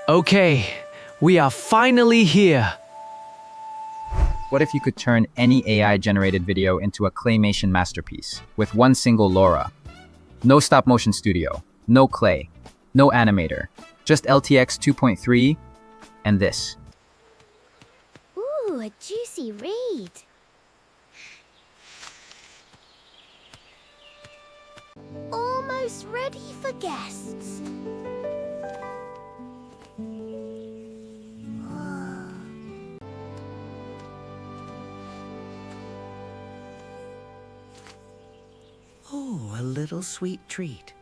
Okay, we are finally here. What if you could turn any AI-generated video into a claymation masterpiece with one single LoRA? No stop-motion studio, no clay, no animator, just LTX 2.3 and this. Ooh, a juicy read. Almost ready for guests. Oh, a little sweet treat.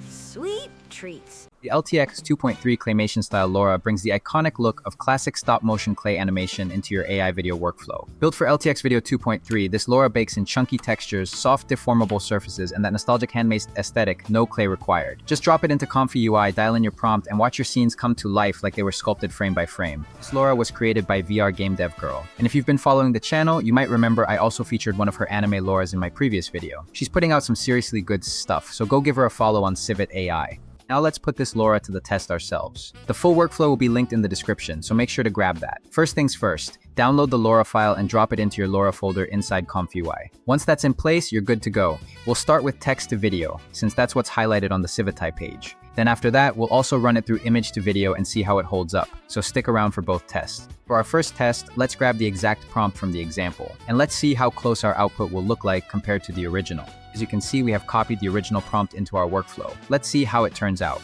Sweet treats. The LTX 2.3 claymation-style LoRA brings the iconic look of classic stop-motion clay animation into your AI video workflow. Built for LTX Video 2.3, this LoRA bakes in chunky textures, soft deformable surfaces, and that nostalgic handmade aesthetic, no clay required. Just drop it into Comfy UI, dial in your prompt, and watch your scenes come to life like they were sculpted frame by frame. This LoRA was created by VR game dev girl. And if you've been following the channel, you might remember I also featured one of her anime LoRAs in my previous video. She's putting out some seriously good stuff, so go give her a follow on Civit AI. Now let's put this LoRA to the test ourselves. The full workflow will be linked in the description, so make sure to grab that. First things first, download the LoRA file and drop it into your LoRA folder inside Comfy UI. Once that's in place, you're good to go. We'll start with text to video, since that's what's highlighted on the Civitai page. Then after that, we'll also run it through image to video and see how it holds up, so stick around for both tests. For our first test, let's grab the exact prompt from the example, and let's see how close our output will look like compared to the original. As you can see, we have copied the original prompt into our workflow. Let's see how it turns out.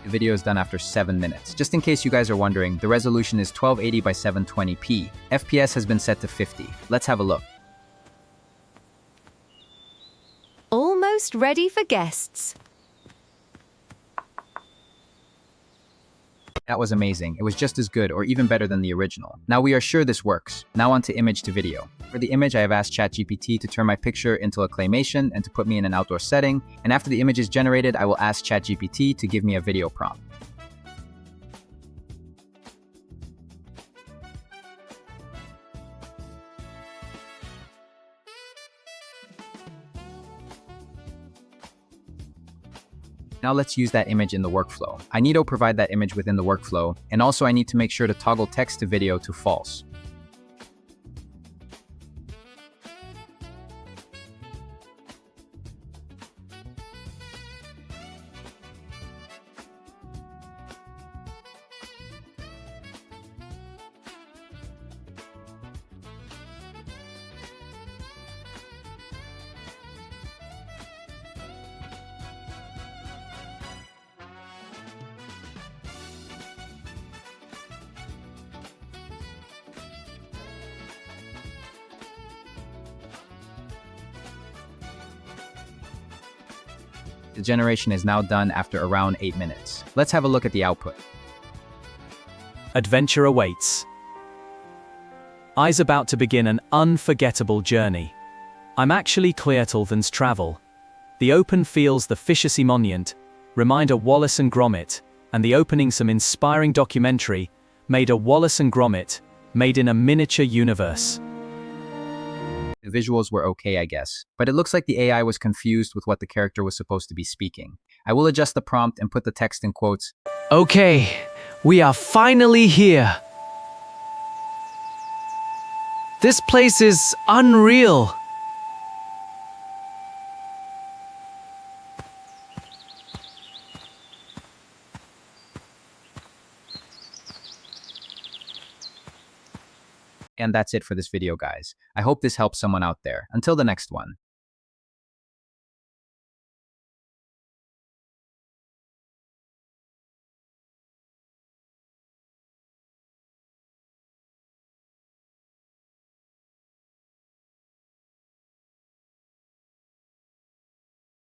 The video is done after 7 minutes. Just in case you guys are wondering, the resolution is 1280 by 720p. FPS has been set to 50. Let's have a look. Almost ready for guests. That was amazing. It was just as good or even better than the original. Now we are sure this works. Now on to image to video. For the image, I have asked ChatGPT to turn my picture into a claymation and to put me in an outdoor setting. And after the image is generated, I will ask ChatGPT to give me a video prompt. Now let's use that image in the workflow. I need to provide that image within the workflow, and also I need to make sure to toggle text to video to false. The generation is now done after around 8 minutes. Let's have a look at the output. Adventure awaits. I's about to begin an unforgettable journey. I'm actually Cleartlevan's travel. The open feels the Fishersea Monument, reminder Wallace and Gromit, and the opening some inspiring documentary made a Wallace and Gromit, made in a miniature universe. The visuals were okay, I guess, but it looks like the AI was confused with what the character was supposed to be speaking. I will adjust the prompt and put the text in quotes. Okay, we are finally here. This place is unreal. And that's it for this video, guys. I hope this helps someone out there. Until the next one.